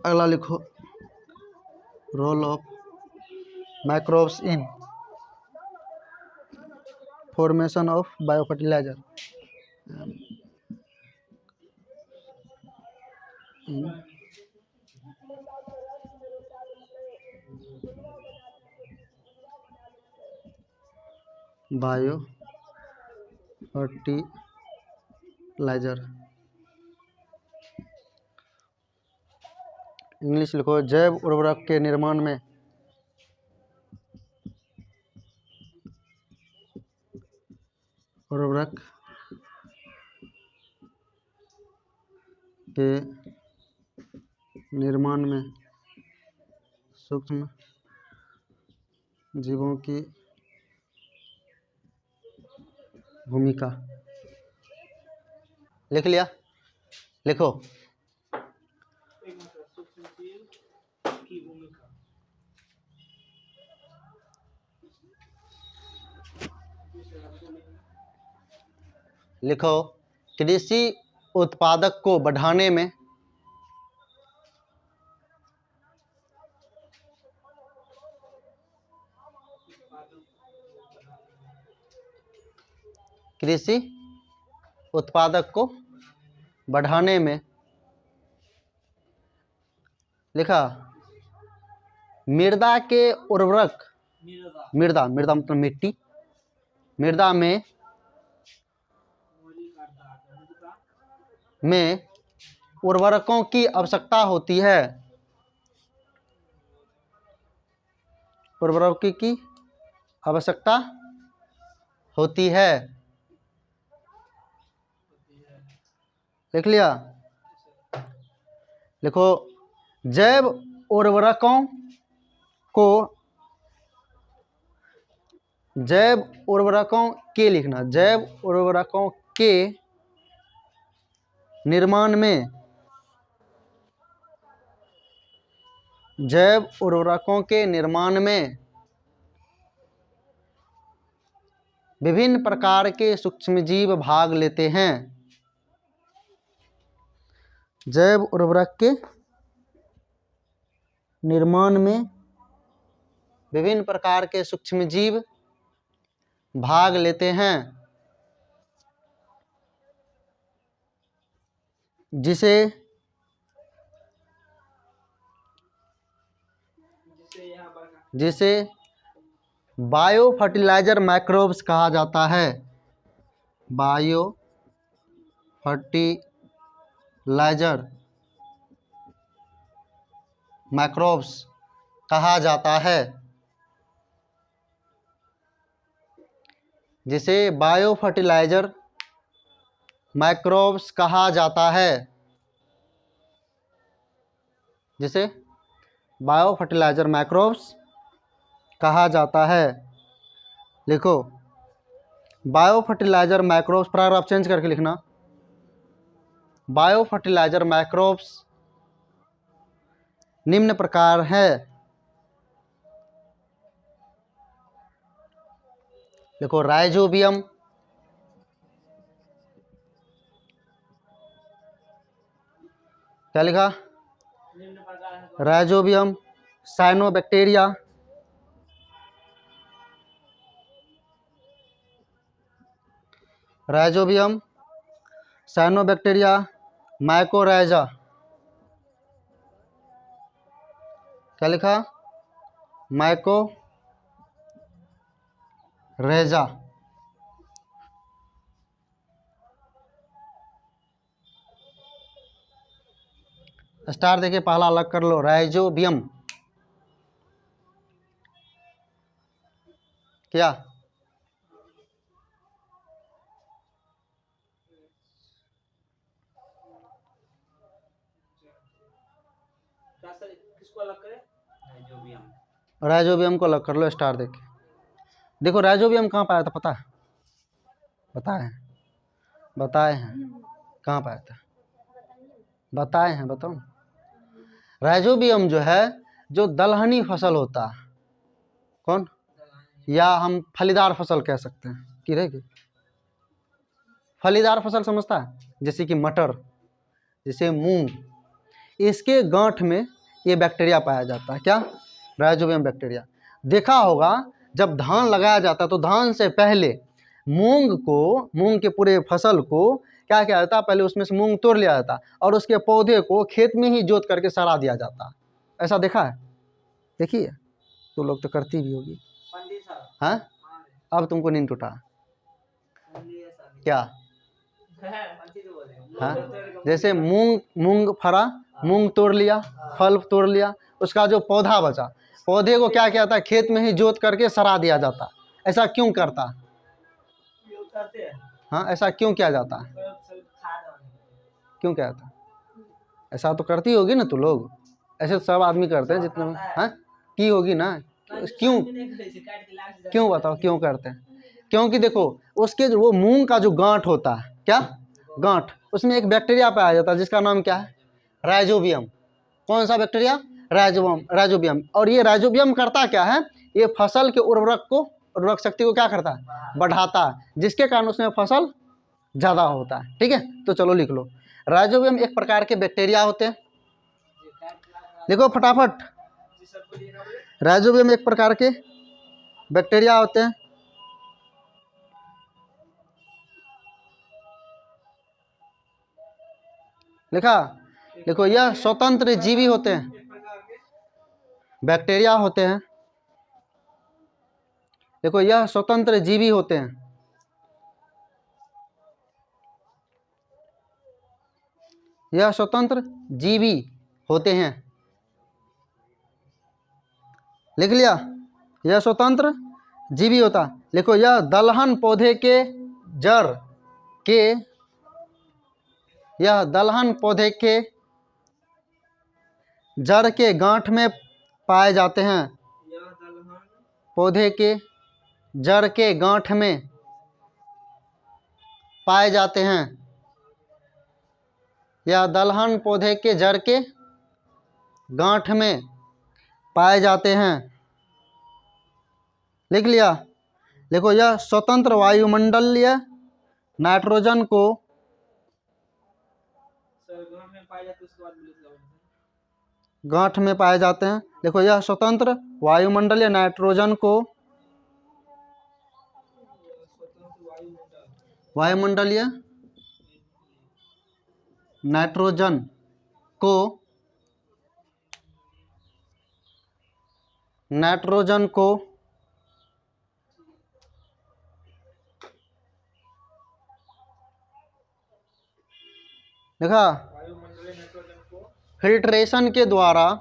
अगला लिखो, role of microbes in formation of biofertilizer. Bio fertilizer. English लिखो, जैव उर्वरक के निर्माण में सूक्ष्म जीवों की भूमिका। लिख लिया? लिखो, लिखो, कृषि उत्पादक को बढ़ाने में कृषि उत्पादक को बढ़ाने में, लिखा, मृदा के उर्वरक, मृदा मतलब मिट्टी, मृदा में उर्वरकों की आवश्यकता होती है, उर्वरकों की आवश्यकता होती है। लिख लिया? लिखो, जैव उर्वरकों के लिखना, जैव उर्वरकों के निर्माण में, जैव उर्वरकों के निर्माण में विभिन्न प्रकार के सूक्ष्मजीव भाग लेते हैं। जैव उर्वरक के निर्माण में विभिन्न प्रकार के सूक्ष्मजीव भाग लेते हैं, जिसे बायो फर्टिलाइजर माइक्रोब्स कहा जाता है। बायो फर्टिलाइजर माइक्रोब्स कहा जाता है, जिसे बायो फर्टिलाइजर माइक्रोब्स कहा जाता है, जिसे बायो फर्टिलाइजर माइक्रोब्स कहा जाता है। लिखो, bio fertilizer microbes, paragraph change करके लिखना, बायो फर्टिलाइजर माइक्रोब्स निम्न प्रकार है। देखो, राइजोबियम, क्या लिखा? Rhizobium, cyanobacteria, rhizobium, cyanobacteria, mycorrhiza, क्या लिखा? माइकोरेजा। स्टार देखिए, पहला अलग कर लो, राइजोबियम, क्या? राइजोबियम को अलग कर लो, स्टार देखिए। देखो, राइजोबियम कहाँ पाया था पता है? बताए हैं कहाँ पाया था? बताए हैं, बताओ। राइजोबियम जो है, जो दलहनी फसल होता है, कौन, या हम फलीदार फसल कह सकते हैं कि रहेगी, फलीदार फसल समझता है, जैसे कि मटर, जैसे मूंग, इसके गांठ में ये बैक्टीरिया पाया जाता है। क्या? Rhizobium bacteria. देखा होगा जब धान लगाया जाता है तो धान से पहले मूंग के पूरे फसल को क्या किया जाता, पहले उसमें से मूंग तोड़ लिया जाता और उसके पौधे को खेत में ही जोत करके सड़ा दिया जाता। ऐसा देखा है? देखिए, तो लोग तो करती भी होगी। हाँ, अब तुमको नींद टूटा क्या? हाँ, जैसे मूंग फरा, मूंग तोड़ लिया, फल तोड़ लिया, उसका जो पौधा बचा, पौधे को क्या किया था, खेत में ही जोत करके सड़ा दिया जाता। ऐसा क्यों करता? हाँ, ऐसा क्यों किया जाता? क्यों किया जाता? ऐसा तो करती होगी ना तू लोग, ऐसे तो सब आदमी करते हैं जितने। हाँ, की होगी ना। क्यों बताओ क्यों करते हैं? क्योंकि देखो उसके जो वो मूंग का जो गांठ होता है, क्या गांठ, उसमें एक बैक्टीरिया पाया जाता है जिसका नाम क्या है? राइजोबियम। कौन सा बैक्टीरिया? राइजोबियम। और ये राइजोबियम करता क्या है? ये फसल के उर्वरक शक्ति को क्या करता है? बढ़ाता है, जिसके कारण उसमें फसल ज्यादा होता है। ठीक है, तो चलो लिख लो। राइजोबियम एक प्रकार के बैक्टीरिया होते हैं। लिखो फटाफट। राइजोबियम एक प्रकार के बैक्टीरिया होते हैं। लिखा? देखो, यह स्वतंत्र जीवी होते हैं, बैक्टीरिया होते हैं। देखो, यह स्वतंत्र जीवी होते हैं। यह स्वतंत्र जीवी होते हैं। लिख लिया? यह स्वतंत्र जीवी होता। देखो, यह दलहन पौधे के जड़ के, यह दलहन पौधे के जड़ के गांठ में पाए जाते हैं। पौधे के जड़ के गांठ में पाए जाते हैं। यह दलहन पौधे के जड़ के गांठ में पाए जाते हैं। लिख लिया? देखो, यह स्वतंत्र वायुमंडलीय नाइट्रोजन को गांठ में पाए जाते हैं। देखो, यह स्वतंत्र वायुमंडलीय नाइट्रोजन को वायुमंडलीय नाइट्रोजन को देखा, फिल्ट्रेशन के द्वारा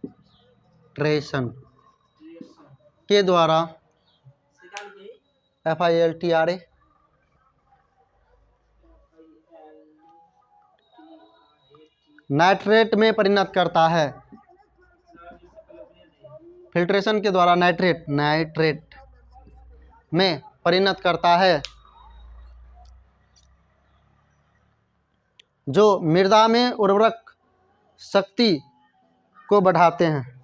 फिल्ट्रेशन के द्वारा FILTRA नाइट्रेट में परिणत करता है। फिल्ट्रेशन के द्वारा नाइट्रेट में परिणत करता है, जो मृदा में उर्वरक शक्ति को बढ़ाते हैं।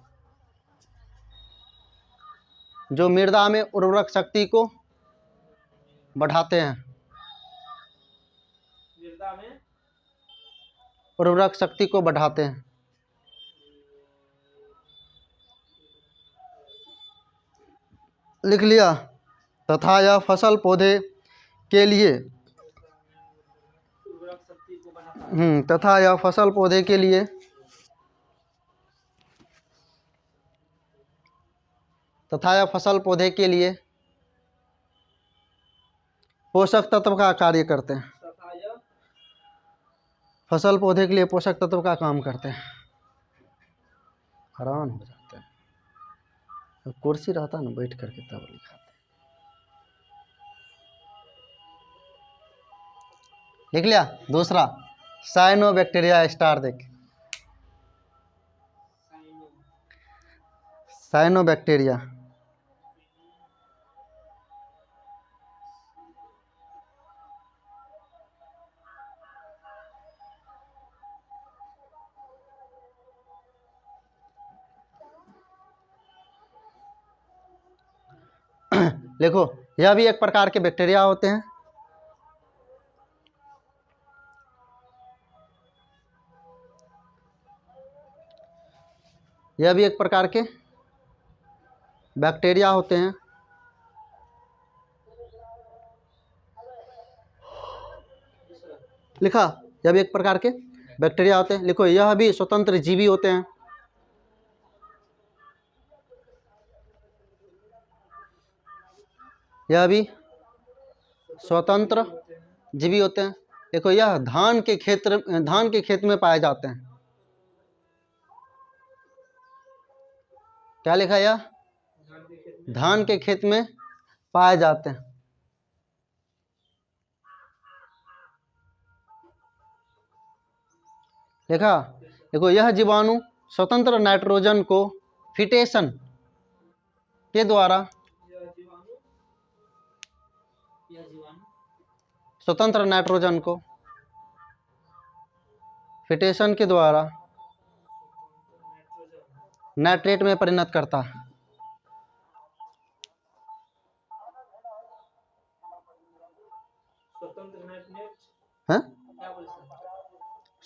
जो मृदा में उर्वरक शक्ति को बढ़ाते हैं। उर्वरक शक्ति को बढ़ाते हैं। लिख लिया? तथा यह फसल पौधे के लिए तथा यह फसल पौधे के लिए पोषक तत्व का कार्य करते हैं। फसल पौधे के लिए पोषक तत्व का काम करते हैं। हैरान हो जाते हैं। कुर्सी रहता ना बैठ करके तब लिखाते। लिख लिया? दूसरा साइनोबैक्टीरिया। स्टार देख, साइनोबैक्टीरिया देखो, यह भी एक प्रकार के बैक्टीरिया होते हैं। यह भी एक प्रकार के बैक्टीरिया होते हैं। लिखा, यह भी एक प्रकार के बैक्टीरिया होते हैं। लिखो, यह भी स्वतंत्र जीवी होते हैं। यह भी स्वतंत्र जीवी होते हैं। देखो, यह धान के खेत में पाए जाते हैं। क्या लिखा, यह धान के खेत में पाए जाते हैं। देखा, देखो, यह जीवाणु स्वतंत्र नाइट्रोजन को फिटेशन के द्वारा स्वतंत्र नाइट्रोजन को फिटेशन के द्वारा नाइट्रेट में परिणत करता है।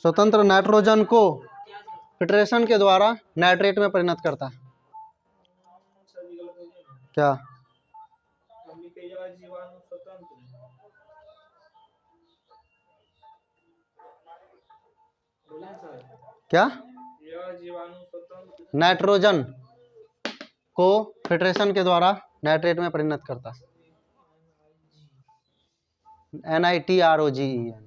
स्वतंत्र नाइट्रोजन को फिल्ट्रेशन के द्वारा नाइट्रेट में परिणत करता है। क्या? क्या? नाइट्रोजन को फिल्ट्रेशन के द्वारा नाइट्रेट में परिणत करता है। NITROGEN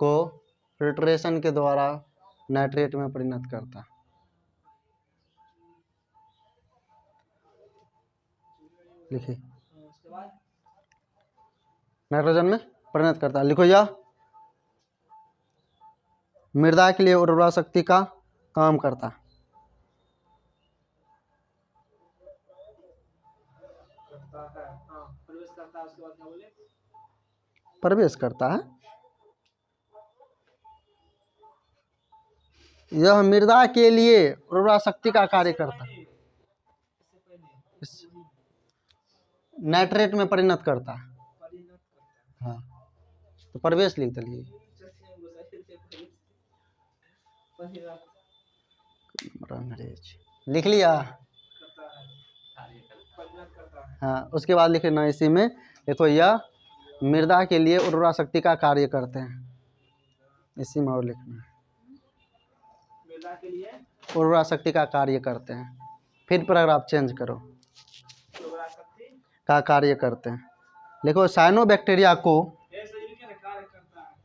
को फिल्ट्रेशन के द्वारा नाइट्रेट में परिणत करता। लिखिए, नाइट्रोजन में परिणत करता है। लिखो, यह मृदा के लिए उर्वरा शक्ति का काम करता है। प्रवेश करता है। यह मृदा के लिए उर्वरा शक्ति का कार्य करता है। नाइट्रेट में परिणत करता है। हाँ, तो प्रवेश लिख दिए। लिख लिया। हाँ, उसके बाद लिखे ना इसी में। देखो, यह मृदा के लिए उर्वरा शक्ति का कार्य करते हैं। इसी में और लिखना है, मृदा के लिए उर्वरा शक्ति का कार्य करते हैं। फिर पैराग्राफ चेंज करो, उर्वरा शक्ति का कार्य करते हैं। लिखो, साइनोबैक्टीरिया को,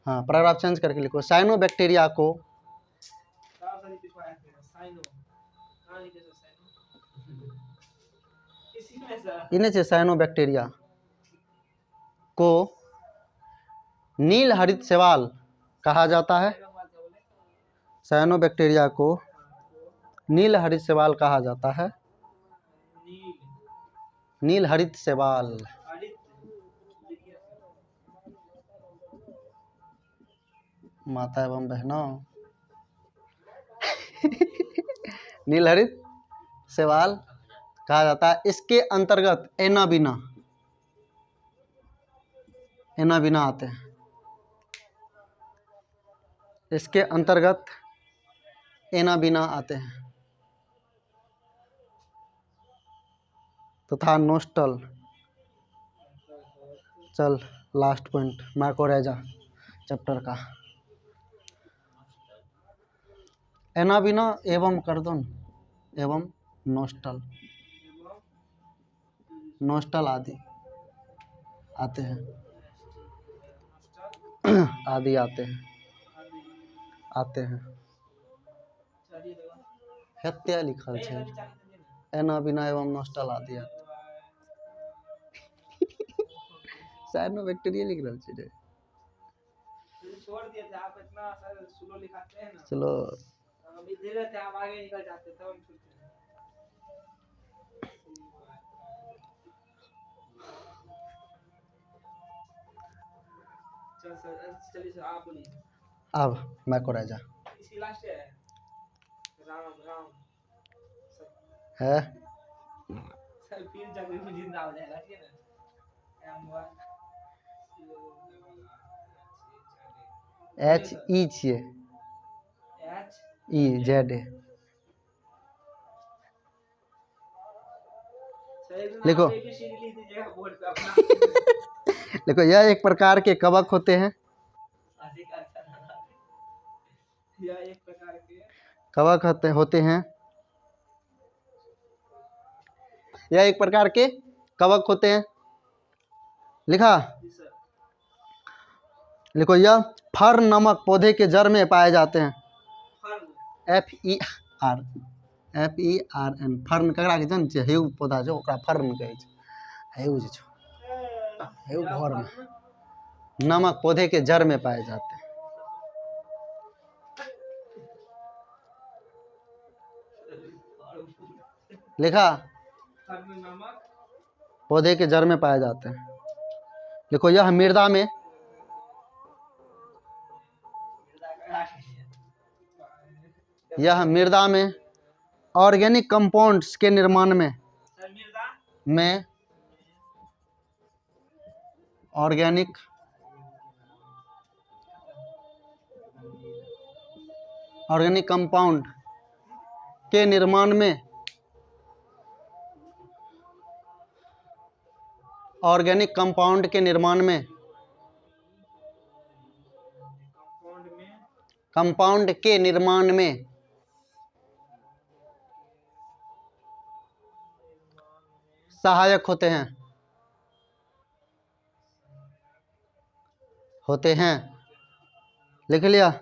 हाँ, पैराग्राफ चेंज करके लिखो, साइनोबैक्टीरिया को इन्हें से साइनोबैक्टीरिया को नील हरित शैवाल कहा जाता है। साइनोबैक्टीरिया को नील हरित शैवाल कहा जाता है। नील हरित शैवाल। माता एवं बहनों, नील हरित शैवाल कहा जाता है। इसके अंतर्गत एनाबीना आते हैं। इसके अंतर्गत एनाबीना आते हैं तथा नोस्टल। चल, लास्ट पॉइंट माइकोरेजा चैप्टर का। एनाबीना एवं कर्दन एवं नोस्टल आदि आते हैं। आदि आते हैं। हत्या लिखल है। एनाबीना एवं नोस्टल आदि आते। साइनोबैक्टीरिया लिख रहा है। छोड़ दिए थे आप, इतना स्लो लिखाते हैं ना। चलो, अभी धीरे थे आप आगे निकल जाते तब हम छूटते हैं। चलिए सर, आप बोलिए। अब मैं को राजा इसी लास्ट है। राम है सर, फिर जगह में जिंदा हो जाएगा, ठीक है ना। HE छियै, HEZA। लिखो देखो यह एक प्रकार के कवक होते हैं, कवक होते हैं, यह एक प्रकार के कवक होते हैं। लिखा? लिखो यह फर्न नामक पौधे के जड़ में पाए जाते हैं। FERN फर्न ककरा के जान छियै? हेउ पौधा जो ओकरा फर्न कहै छै। हेउ जे छौ, हेउ घर में नामक पौधे के जड़ में पाए जाते हैं। लिखा? पौधे के जड़ में पाए जाते हैं। देखो यह मृदा में ऑर्गेनिक कंपाउंड्स के निर्माण में ऑर्गेनिक कंपाउंड के निर्माण में ऑर्गेनिक कंपाउंड के निर्माण में कंपाउंड के निर्माण में सहायक होते हैं। लिख लिया?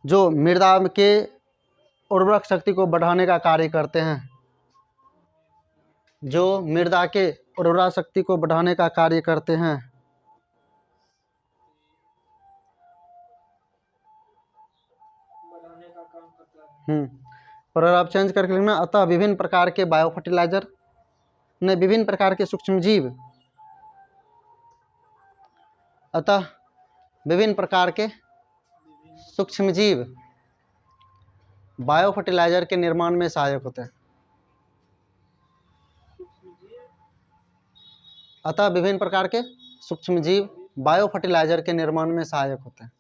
जो मृदा के उर्वरक शक्ति को बढ़ाने का कार्य करते हैं, जो मृदा के उर्वरक शक्ति को बढ़ाने का कार्य करते हैं। पर आप चेंज करके लिखना। अतः विभिन्न प्रकार के बायो फर्टिलाइजर ने विभिन्न प्रकार के सूक्ष्मजीव, अतः विभिन्न प्रकार के सूक्ष्मजीव बायो फर्टिलाइजर के निर्माण में सहायक होते हैं। अतः विभिन्न प्रकार के सूक्ष्मजीव बायो फर्टिलाइजर के निर्माण में सहायक होते हैं।